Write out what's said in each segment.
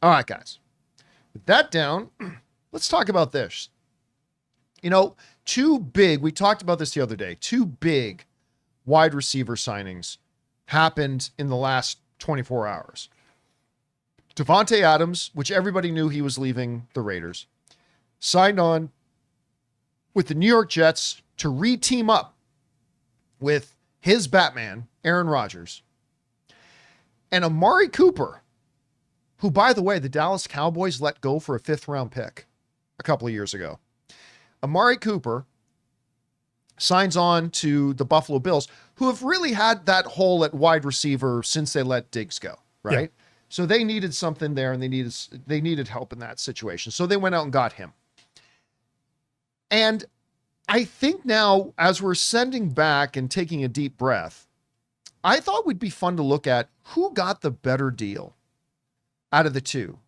All right, guys. With that down, let's talk about this. We talked about this the other day, two big wide receiver signings happened in the last 24 hours. Davante Adams, which everybody knew he was leaving the Raiders, signed on with the New York Jets to re-team up with his Batman, Aaron Rodgers. And Amari Cooper, who, by the way, the Dallas Cowboys let go for a 5th-round pick a couple of years ago. Amari Cooper signs on to the Buffalo Bills, who have really had that hole at wide receiver since they let Diggs go, right? Yeah. So they needed something there, and they needed help in that situation. So they went out and got him. And I think now, as we're sending back and taking a deep breath, I thought it would be fun to look at who got the better deal out of the two.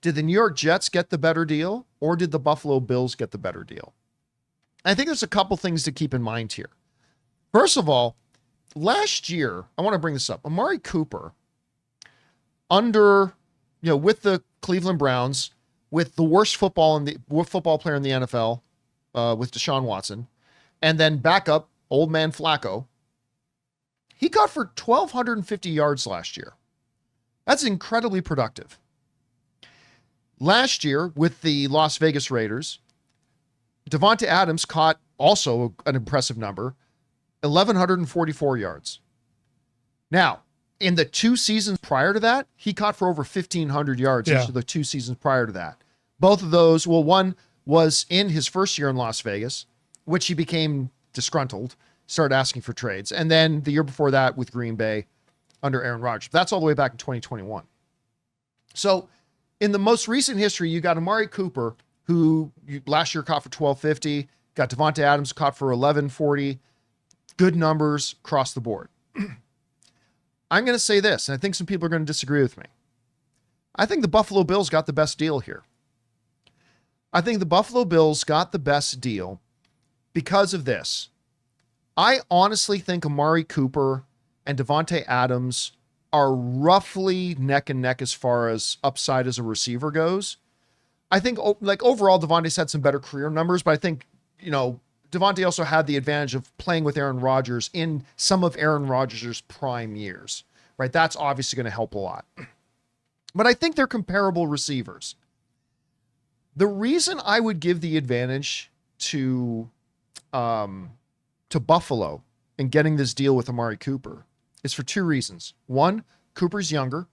Did the New York Jets get the better deal, or did the Buffalo Bills get the better deal? I think there's a couple things to keep in mind here. First of all, last year, I want to bring this up. Amari Cooper, with the Cleveland Browns, with the worst football player in the NFL, with Deshaun Watson, and then backup old man Flacco, he got for 1,250 yards last year. That's incredibly productive. Last year, with the Las Vegas Raiders, Davante Adams caught also an impressive number, 1,144 yards. Now, in the 2 seasons prior to that, he caught for over 1,500 yards each of the 2 seasons prior to that. Both of those, one was in his first year in Las Vegas, which he became disgruntled, started asking for trades. And then the year before that with Green Bay under Aaron Rodgers. That's all the way back in 2021. So in the most recent history, you got Amari Cooper, who last year caught for 1,250, got Davante Adams caught for 1,140. Good numbers across the board. I'm going to say this, and I think some people are going to disagree with me. I think the Buffalo Bills got the best deal here. I think the Buffalo Bills got the best deal because of this. I honestly think Amari Cooper and Davante Adams are roughly neck and neck as far as upside as a receiver goes. I think overall Davante's had some better career numbers, but I think, Davante also had the advantage of playing with Aaron Rodgers in some of Aaron Rodgers' prime years, right? That's obviously going to help a lot. But I think they're comparable receivers. The reason I would give the advantage to Buffalo in getting this deal with Amari Cooper is for 2 reasons. One, Cooper's younger.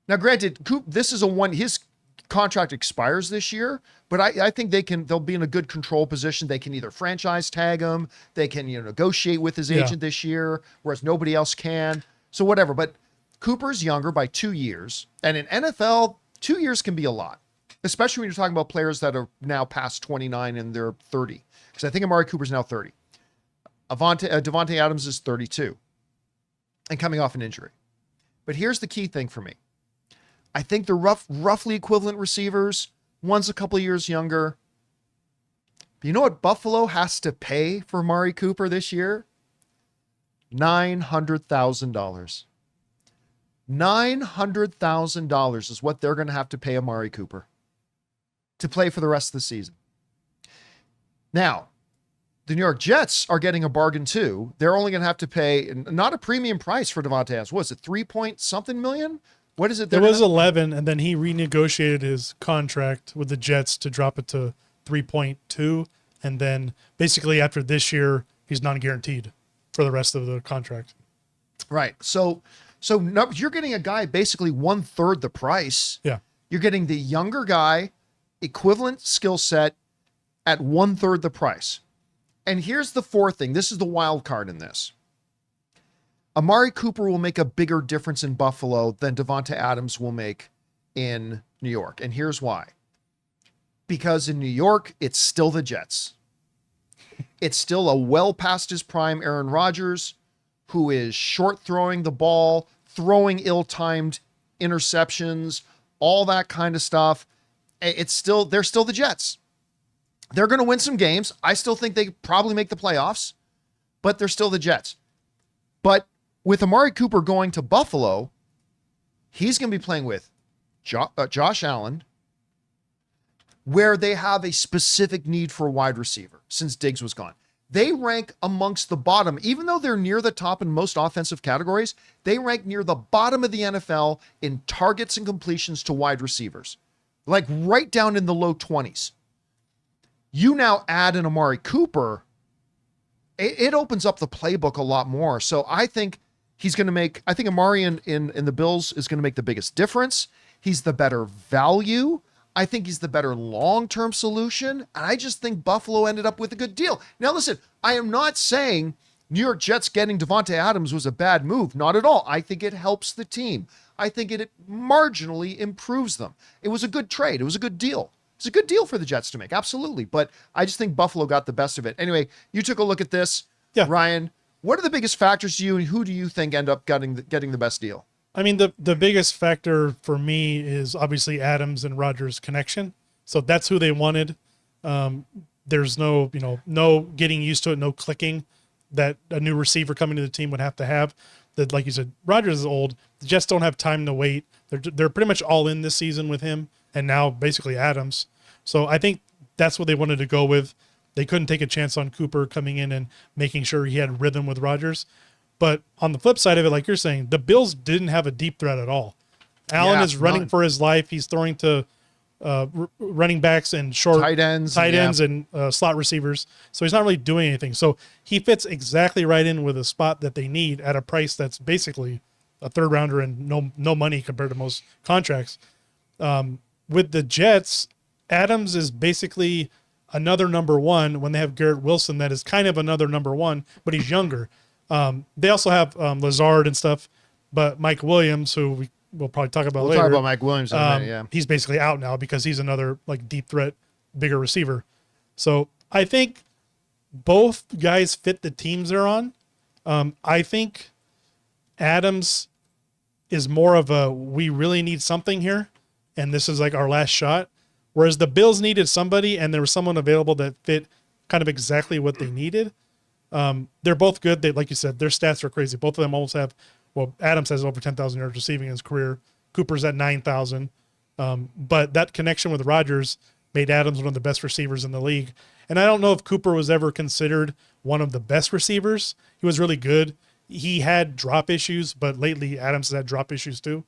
Now, granted, this is his contract expires this year, but I think they'll be in a good control position. They can either franchise tag him, they can negotiate with his agent this year, whereas nobody else can. So whatever. But Cooper's younger by 2 years, and in NFL, 2 years can be a lot, especially when you're talking about players that are now past 29 and they're 30. Because I think Amari Cooper's now 30. Davante Adams is 32 and coming off an injury. But here's the key thing for me. I think they're roughly equivalent receivers. One's a couple of years younger. But you know what Buffalo has to pay for Amari Cooper this year? $900,000. $900,000 is what they're going to have to pay Amari Cooper to play for the rest of the season. Now, the New York Jets are getting a bargain too. They're only going to have to pay not a premium price for Davante Adams. What is it, 3-point-something million? What is it? It was 11, and then he renegotiated his contract with the Jets to drop it to 3.2, and then basically after this year, he's non-guaranteed for the rest of the contract. Right. So no, you're getting a guy basically 1/3 the price. Yeah. You're getting the younger guy, equivalent skill set at 1/3 the price. And here's the 4th thing. This is the wild card in this. Amari Cooper will make a bigger difference in Buffalo than Davante Adams will make in New York. And here's why. Because in New York, it's still the Jets. It's still a well past his prime Aaron Rodgers, who is short throwing the ball, throwing ill-timed interceptions, all that kind of stuff. They're still the Jets. They're going to win some games. I still think they probably make the playoffs, but they're still the Jets. But with Amari Cooper going to Buffalo, he's going to be playing with Josh Allen, where they have a specific need for a wide receiver since Diggs was gone. They rank amongst the bottom, even though they're near the top in most offensive categories, they rank near the bottom of the NFL in targets and completions to wide receivers, like right down in the low 20s. You now add an Amari Cooper, it opens up the playbook a lot more. So I think I think Amari in the Bills is going to make the biggest difference. He's the better value. I think he's the better long-term solution. And I just think Buffalo ended up with a good deal. Now, listen, I am not saying New York Jets getting Davante Adams was a bad move. Not at all. I think it helps the team. I think it marginally improves them. It was a good trade. It was a good deal. It's a good deal for the Jets to make. Absolutely. But I just think Buffalo got the best of it. Anyway, you took a look at this. Yeah. Ryan, what are the biggest factors to you, and who do you think end up getting the best deal? I mean, the biggest factor for me is obviously Adams and Rodgers' connection. So that's who they wanted. There's no getting used to it, no clicking that a new receiver coming to the team would have to have. That, like you said, Rodgers is old. The Jets don't have time to wait. They're pretty much all in this season with him, and now basically Adams. So I think that's what they wanted to go with. They couldn't take a chance on Cooper coming in and making sure he had rhythm with Rodgers. But on the flip side of it, like you're saying, the Bills didn't have a deep threat at all. Allen is running for his life. He's throwing to running backs and short tight ends and slot receivers. So he's not really doing anything. So he fits exactly right in with a spot that they need at a price that's basically a third rounder and no money compared to most contracts. With the Jets, Adams is basically another number one when they have Garrett Wilson that is kind of another number one, but he's younger. They also have Lazard and stuff, but Mike Williams, who we'll probably talk about later. We'll talk about Mike Williams in a minute, yeah. He's basically out now because he's another like deep threat, bigger receiver. So I think both guys fit the teams they're on. I think Adams is more of a, we really need something here, and this is like our last shot. Whereas the Bills needed somebody, and there was someone available that fit kind of exactly what they needed. They're both good. They, like you said, their stats are crazy. Both of them almost have, well, Adams has over 10,000 yards receiving in his career. Cooper's at 9,000. But that connection with Rodgers made Adams one of the best receivers in the league. And I don't know if Cooper was ever considered one of the best receivers. He was really good. He had drop issues, but lately Adams has had drop issues too.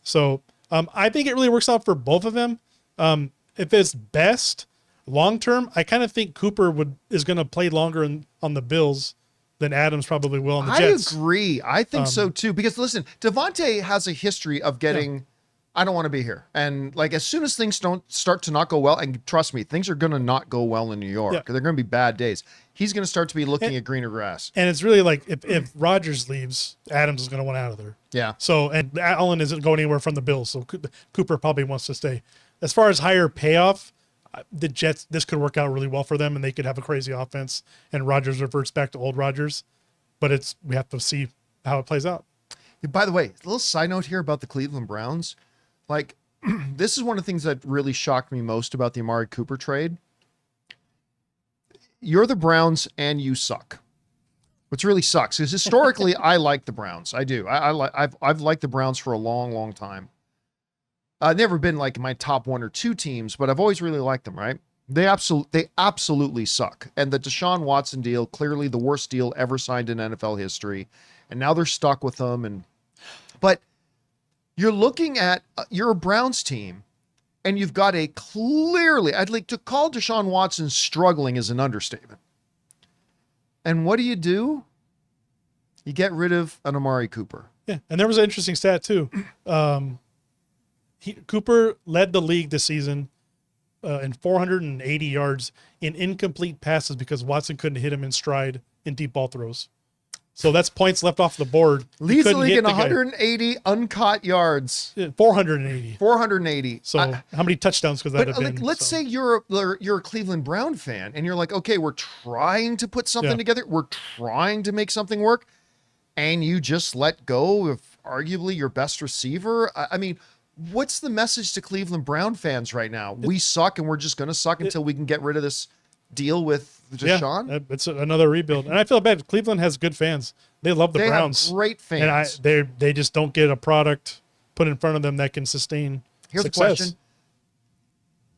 So I think it really works out for both of them. If it's best long-term, I kind of think Cooper is going to play longer on the Bills than Adams probably will on the Jets. I agree. I think so too. Because listen, Davante has a history of getting, I don't want to be here. And like, as soon as things don't start to not go well, and trust me, things are going to not go well in New York. Yeah. They're going to be bad days. He's going to start to be looking at greener grass. And it's really like, if Rodgers leaves, Adams is going to want out of there. Yeah. So, and Allen isn't going anywhere from the Bills. So Cooper probably wants to stay. As far as higher payoff, the Jets, this could work out really well for them, and they could have a crazy offense, and Rodgers reverts back to old Rodgers. But we have to see how it plays out. By the way, a little side note here about the Cleveland Browns. Like, this is one of the things that really shocked me most about the Amari Cooper trade. You're the Browns and you suck. Which really sucks, because historically I like the Browns. I do. I've liked the Browns for a long, long time. I've never been like my top one or two teams, but I've always really liked them, right? They absolutely suck. And the Deshaun Watson deal, clearly the worst deal ever signed in NFL history. And now they're stuck with them. But you're looking at, you're a Browns team, and you've got a clearly, I'd like to call Deshaun Watson struggling is an understatement. And what do? You get rid of an Amari Cooper. Yeah, and there was an interesting stat too. Cooper led the league this season in 480 yards in incomplete passes because Watson couldn't hit him in stride in deep ball throws. So that's points left off the board. Leads the league in 180 uncaught yards. 480. 480. So how many touchdowns could that have been? Let's say you're a Cleveland Brown fan, and you're like, okay, we're trying to put something together. We're trying to make something work. And you just let go of arguably your best receiver. I mean, what's the message to Cleveland Brown fans right now? We suck, and we're just going to suck until we can get rid of this deal with Deshaun. Yeah, it's another rebuild. And I feel bad. Cleveland has good fans. They love the Browns. Have great fans. And they just don't get a product put in front of them that can sustain Here's Success. the question.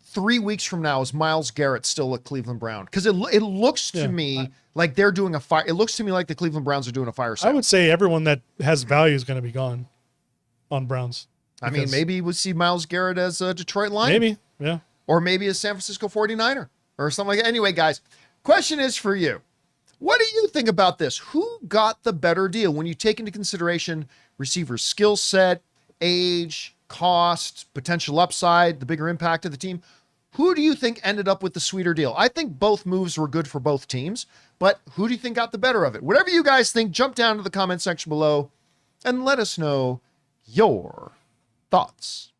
3 weeks from now, is Myles Garrett still a Cleveland Brown? Because it looks to Yeah. me like they're doing a fire. It looks to me like the Cleveland Browns are doing a fire I sale. would say everyone that has value is going to be gone on Browns. I mean, Because- maybe we'll see Myles Garrett as a Detroit Lion. Maybe. Yeah. Or maybe a San Francisco 49er or something like that. Anyway, guys, question is for you. What do you think about this? Who got the better deal when you take into consideration receiver skill set, age, cost, potential upside, the bigger impact of the team? Who do you think ended up with the sweeter deal? I think both moves were good for both teams, but who do you think got the better of it? Whatever you guys think, jump down to the comment section below and let us know your thoughts.